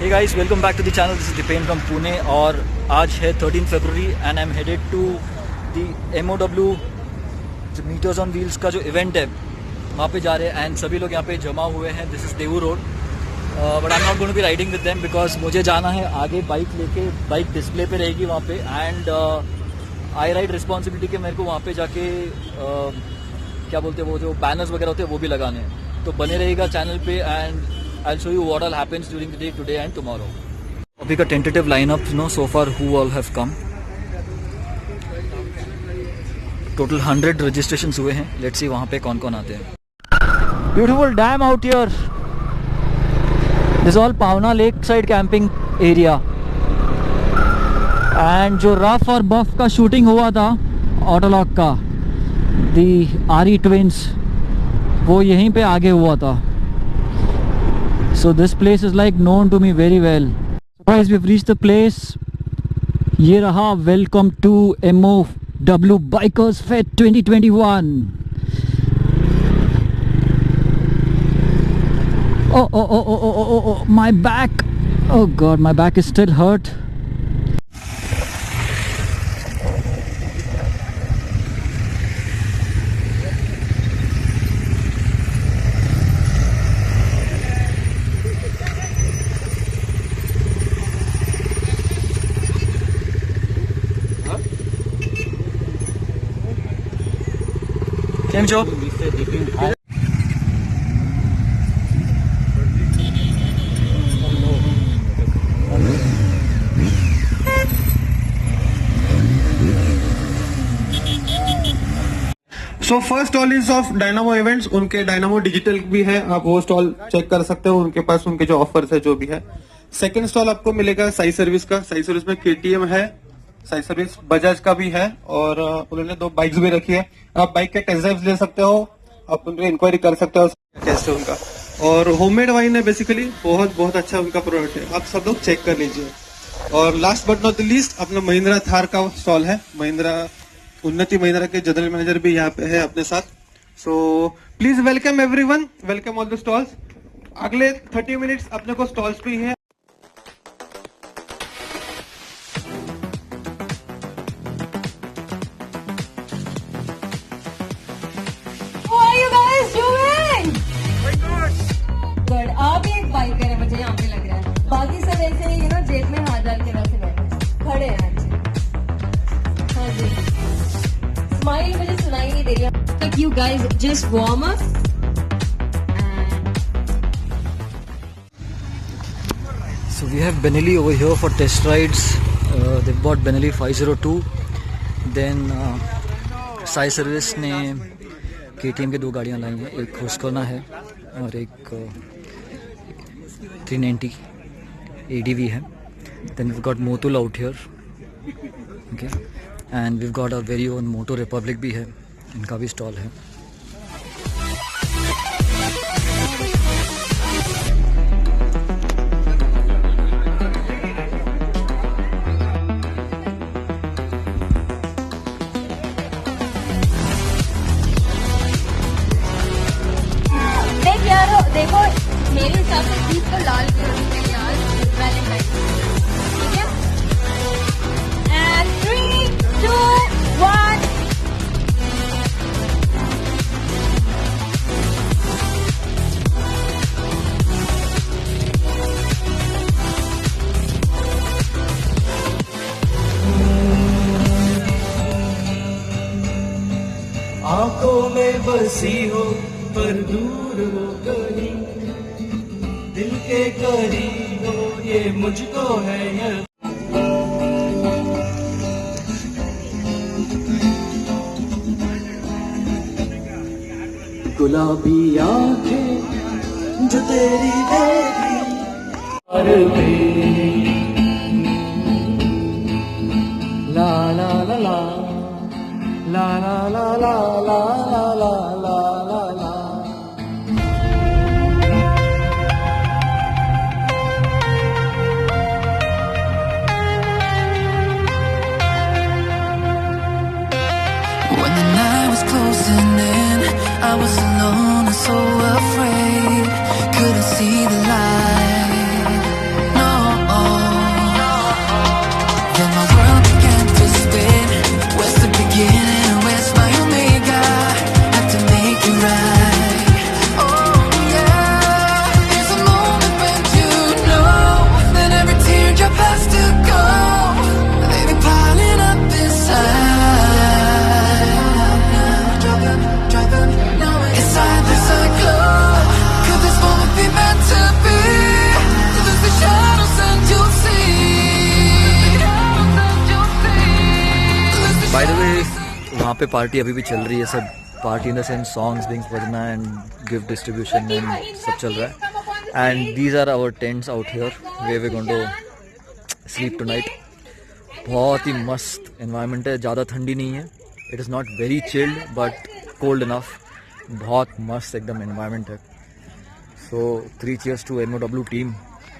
Hey guys, welcome back to the channel. This is Dipen from Pune और आज है 13 February and I'm headed to the MOW meters on wheels का जो event है वहाँ पे जा रहे हैं एंड सभी लोग यहाँ पे जमा हुए हैं. This is Devu road but I am not going to be riding with them because मुझे जाना है आगे बाइक लेके. बाइक डिस्प्ले पे रहेगी वहाँ पे एंड आई राइड रिस्पॉन्सिबिलिटी के मेरे को वहाँ पे जाके क्या बोलते हैं वो जो बैनर्स वगैरह होते हैं वो भी लगाने हैं. तो बने रहेगा चैनल पे and I'll show you what all happens during the day today and tomorrow. अभी का tentative lineup, so far who all have come. Total 100 registrations हुए हैं. Let's see वहाँ पे कौन कौन आते हैं. Beautiful dam out here. This is all Pavna Lakeside camping area. And जो रफ और बफ का शूटिंग हुआ था ऑटोलॉक का, the RE twins, वो यहीं पे आगे हुआ था. So this place is like known to me very well. So guys, we've reached the place. ये रहा welcome to MOW Bikers Fest 2021. Oh, my back. Oh God, my back is still hurt. કેમ છો? So first stall is of dynamo events. उनके dynamo digital भी है, आप वो stall check कर सकते हो. उनके पास उनके जो ऑफर्स है जो भी है. सेकंड स्टॉल आपको मिलेगा साई सर्विस का. साई सर्विस में KTM है, साई सर्विस बजाज का भी है और उन्होंने 2 बाइक्स भी रखी है. आप बाइक के टेस्ट ड्राइव्स ले सकते हो, आप उनसे इंक्वायरी कर सकते हो कैसे उनका. और होममेड वाइन है बेसिकली, बहुत अच्छा उनका प्रोडक्ट है. आप सब लोग चेक कर लीजिए. और last but not the least अपना महिंद्रा थार का स्टॉल है. उन्नति महिंद्रा के जनरल मैनेजर भी यहाँ पे है अपने साथ. So please welcome everyone, welcome all the stalls. अगले 30 मिनट्स अपने को स्टॉल्स भी है. आप ही एक बाइकर है, मुझे यहाँ पे लग रहा है. बाकी सब ऐसे जेब में हाथ डाल के वैसे बैठे खड़े हैं. हाँ जी, स्माइल मुझे सुनाई नहीं दे रही. Like you guys just warm up. So we have Benelli over here for test rides. They've bought Benelli 502. Then Sai Service ने KTM के 2 गाड़ियाँ लाई हैं. एक Husqvarna है और एक 390 ADV है. Then we've got Motul out here. Okay. And we've got our very own Moto Republic भी है, इनका भी स्टॉल है. देख यार, देखो मेरे हिसाब से जीप को लाल कलर में यार वैलेंटाइन. ठीक है, एंड 3, 2, 1. आंखों में बसी हो पर दूर हो कहीं, दिल के करीब हो ये मुझको है यकीन. गुलाबी आंखें जो तेरी देखी और ला ला ला ला ला ला ला ला ला ला ला ला ला. When the night was closing in, I was alone and so afraid. Couldn't see the light. No, वहाँ पे पार्टी अभी भी चल रही है, सब party in the sense songs being बजना एंड गिफ्ट डिस्ट्रीब्यूशन एंड सब चल रहा है। And these are our tents out here where we going to sleep tonight. बहुत ही मस्त एनवायरनमेंट है, ज़्यादा ठंडी नहीं है, it is not very chilled but cold enough. बहुत मस्त एकदम एनवायरनमेंट है। So 3 cheers to MOW team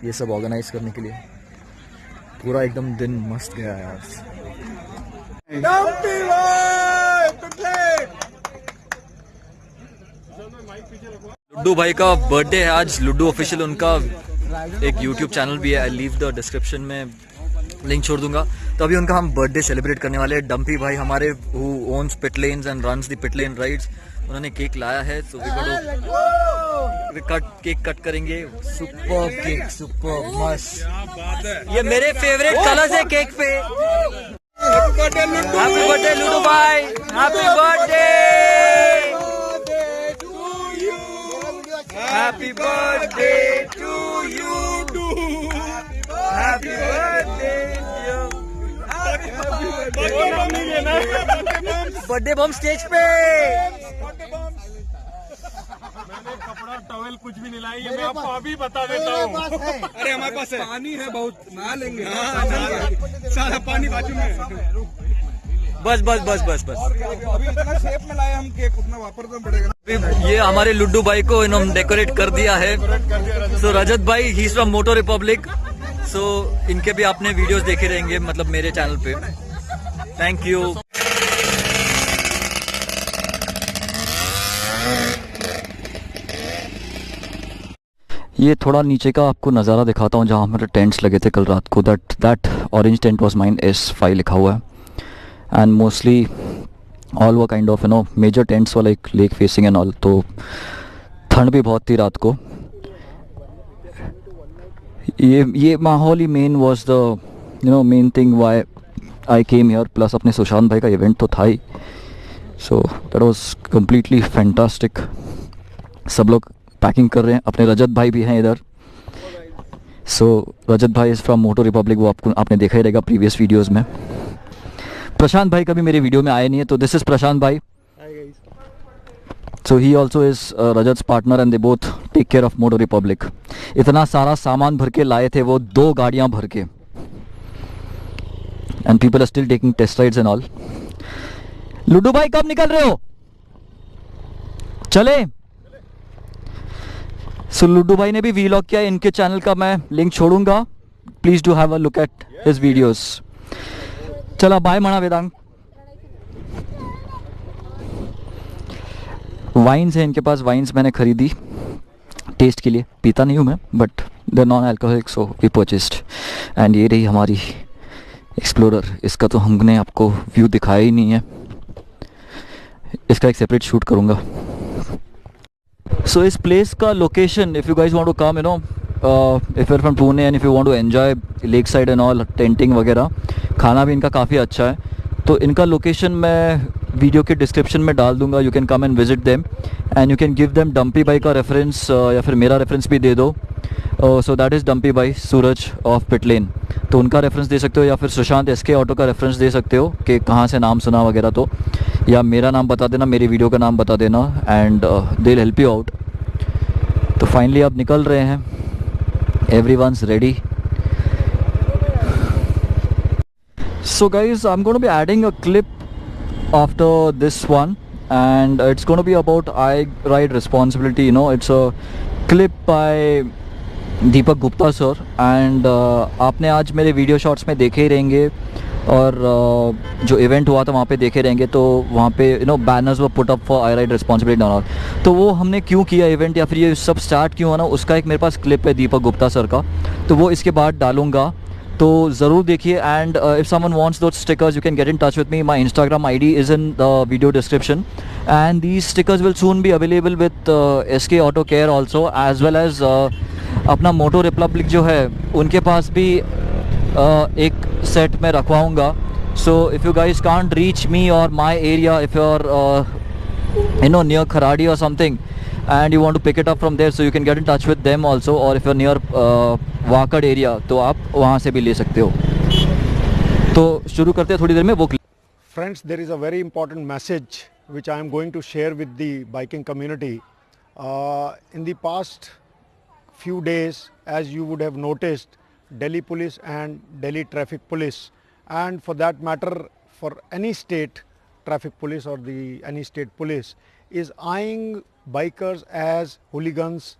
ये सब ऑर्गेनाइज करने के लिए। पूरा एकदम दिन मस्त गया है आज। लुड्डू भाई का बर्थडे है आज, लुड्डू ऑफिशियल उनका एक YouTube चैनल भी है, आई लीव द डिस्क्रिप्शन में लिंक छोड़ दूंगा। तो अभी उनका हम बर्थडे सेलिब्रेट करने वाले हैं। डम्पी भाई हमारे who owns pit lanes and runs the pit lane rides, उन्होंने केक लाया है, तो वी केक कट करेंगे। सुपर केक, सुपर मस्त। ये मेरे फेवरेट कलर्स है केक पे। हैप्पी बर्थडे लुड्डू भाई, happy birthday, happy birthday to you, happy birthday. Birthday bum stage पे। मैंने कपड़ा टॉवेल कुछ भी नहीं लाई है, मैं आपको अभी बता देता हूँ। अरे हमारे पास है, पानी है बहुत, नहा लेंगे। सारा पानी बाजू में। बस बस बस बस बस। अभी इतना शेप में लाए हम केक, उतना वापरना पड़ेगा। ये हमारे लुड्डू भाई को इन्होंने डेकोरेट कर दिया है। सो रजत भाई he is from Moto Republic, so इनके भी आपने वीडियोस देखे रहेंगे, मतलब मेरे चैनल पे। Thank you. ये थोड़ा नीचे का आपको नज़ारा दिखाता हूँ जहाँ हमारे टेंट्स लगे थे कल रात को। That orange tent was mine, S5 लिखा हुआ है। एंड मोस्टली ऑल वो काइंड ऑफ मेजर टेंट्स वाला एक लेक फेसिंग एंड ऑल। तो ठंड भी बहुत थी रात को। ये माहौल ही main was the main thing why I came here. Plus अपने सुशांत भाई का इवेंट तो था ही, so that was completely fantastic. सब लोग पैकिंग कर रहे हैं, अपने रजत भाई भी हैं इधर। सो रजत भाई इज़ फ्रॉम मोटो रिपब्लिक, वो आपने देखा ही रहेगा प्रीवियस वीडियोस में। प्रशांत भाई कभी मेरे वीडियो में आए नहीं है, तो दिस इज प्रशांत भाई। So he also is Rajat's partner and they both take care of Moto Republic. इतना सारा सामान भर के लाए थे वो, 2 गाड़ियां भर के। And people are still taking test rides and all. Luddu भाई कब निकल रहे हो? चले। सो लुड्डू भाई ने भी वीलॉग किया, इनके चैनल का मैं लिंक छोड़ूंगा, please do have a look at his videos. चला बाय मणा वेदांग। वाइन्स है इनके पास, वाइन्स मैंने खरीदी टेस्ट के लिए, पीता नहीं हूँ मैं, but the non alcoholic, so we purchased. And ये रही हमारी एक्सप्लोरर। इसका तो हमने आपको व्यू दिखाया ही नहीं है, इसका एक सेपरेट शूट करूँगा। सो इस प्लेस का location, if you guys want to come, if you're from Pune and if you want to enjoy lake side and all, tenting वगैरह, खाना भी इनका काफ़ी अच्छा है। तो इनका लोकेशन मैं वीडियो के डिस्क्रिप्शन में डाल दूंगा। You can come and visit them and you can give them dumpy भाई का रेफरेंस, या फिर मेरा रेफरेंस भी दे दो। सो दैट इज़ डम्पी भाई सूरज ऑफ पिट लेन, तो उनका रेफरेंस दे सकते हो, या फिर सुशांत SK ऑटो का रेफरेंस दे सकते हो कि कहाँ से नाम सुना वगैरह। तो या मेरा नाम बता देना, मेरी वीडियो का नाम बता देना, and they will help you out. तो फाइनली अब निकल रहे हैं, everyone's ready. So guys, I'm going to be adding a clip after this one, and it's going to be about I Ride Responsibility. It's a clip by Deepak Gupta sir, and आपने आज मेरे video shots में देखे ही रहेंगे, और जो event हुआ था वहाँ पे देखे रहेंगे। तो वहाँ पे बैनर्स वो put up for I ride responsibility on all. तो वो हमने क्यों किया इवेंट, या फिर ये सब स्टार्ट क्यों हुआ ना, उसका एक मेरे पास क्लिप है दीपक गुप्ता सर का, तो वो इसके बाद डालूंगा, तो ज़रूर देखिए। And if someone wants those stickers you can get in touch with me, my Instagram ID is in the video description, and these stickers will soon be available with SK auto care also, as well as अपना Moto Republic जो है उनके पास भी एक set में रखवाऊँगा। So if you guys can't reach me or my area, if you are near Kharadi or something and you want to pick it up from there, so you can get in touch with them also, or if you're near Wakad area तो आप वहाँ से भी ले सकते हो। तो शुरू करते हैं थोड़ी देर में वो। Friends, there is a very important message which I am going to share with the biking community. In the past few days, as you would have noticed, Delhi Police and Delhi Traffic Police, and for that matter for any state traffic police or any state police, is eyeing bikers as hooligans,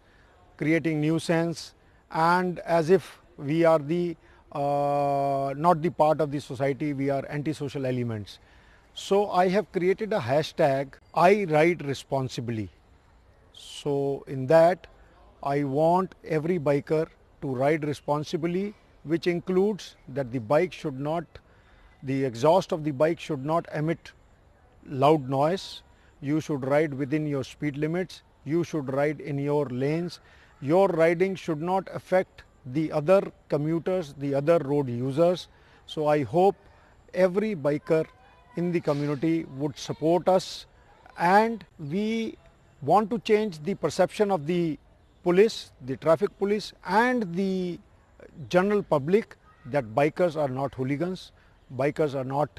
creating nuisance, and as if we are not the part of the society, we are antisocial elements. So I have created a hashtag, I ride responsibly. So in that I want every biker to ride responsibly, which includes that the exhaust of the bike should not emit loud noise. You should ride within your speed limits. You should ride in your lanes. Your riding should not affect the other commuters, the other road users. So I hope every biker in the community would support us, and we want to change the perception of the police, the traffic police and the general public that bikers are not hooligans, bikers are not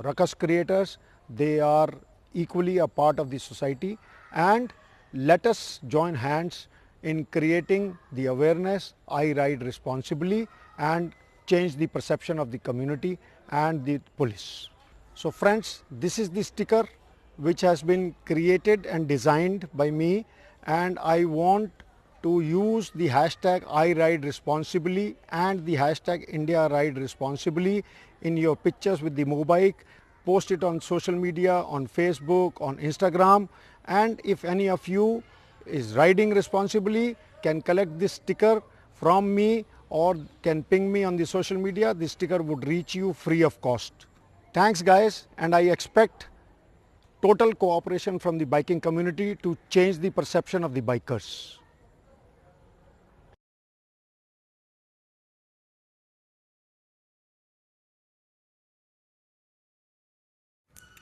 ruckus creators, they are equally a part of the society, and let us join hands in creating the awareness, I ride responsibly, and change the perception of the community and the police. So friends, this is the sticker which has been created and designed by me, and I want to use the hashtag I ride responsibly and the hashtag India ride responsibly in your pictures with the mobike. Post it on social media, on Facebook, on Instagram, and if any of you is riding responsibly, can collect this sticker from me or can ping me on the social media, the sticker would reach you free of cost. Thanks guys, and I expect total cooperation from the biking community to change the perception of the bikers.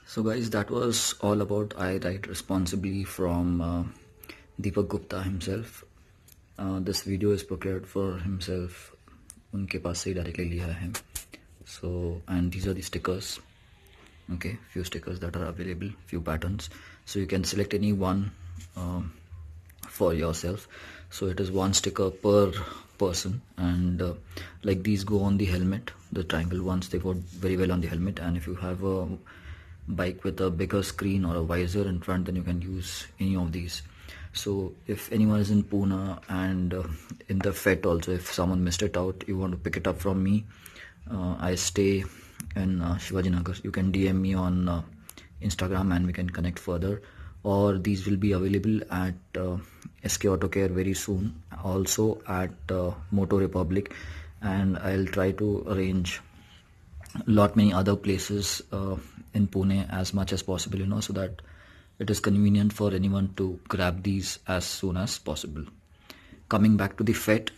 So guys, that was all about I Ride Responsibly from Deepak Gupta himself. This video is procured for himself. Unke paas se directly liya hai. So, and these are the stickers. Okay, few stickers that are available, few patterns. So you can select any one for yourself. So it is one sticker per person, and like these go on the helmet, the triangle ones, they go very well on the helmet. And if you have a bike with a bigger screen or a visor in front, then you can use any of these. So if anyone is in Pune and in the FET also, if someone missed it out, you want to pick it up from me, I stay in Shivaji Nagar. You can DM me on Instagram and we can connect further, or these will be available at SK Auto Care very soon, also at Moto Republic, and I'll try to arrange lot many other places in Pune as much as possible, you know, so that it is convenient for anyone to grab these as soon as possible. Coming back to the FET,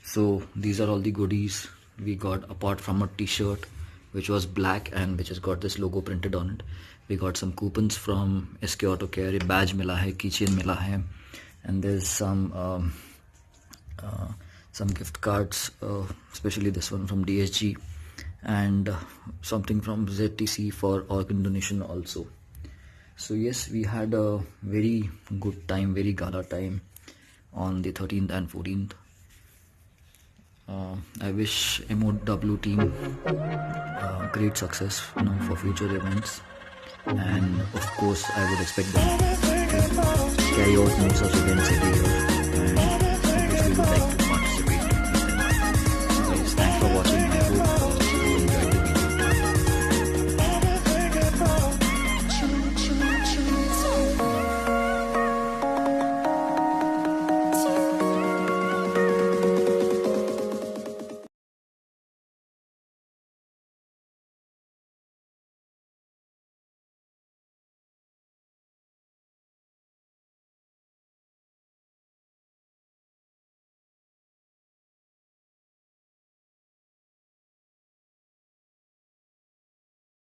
so these are all the goodies we got, apart from a t-shirt which was black and which has got this logo printed on it. We got some coupons from SK Auto Care, a badge mila hai, keychain mila hai, and there's some gift cards, especially this one from DSG, and something from ZTC for organ donation also. So yes, we had a very good time, very gala time on the 13th and 14th. I wish MOW team great success, you know, for future events, and of course I would expect them to carry out more such events every year.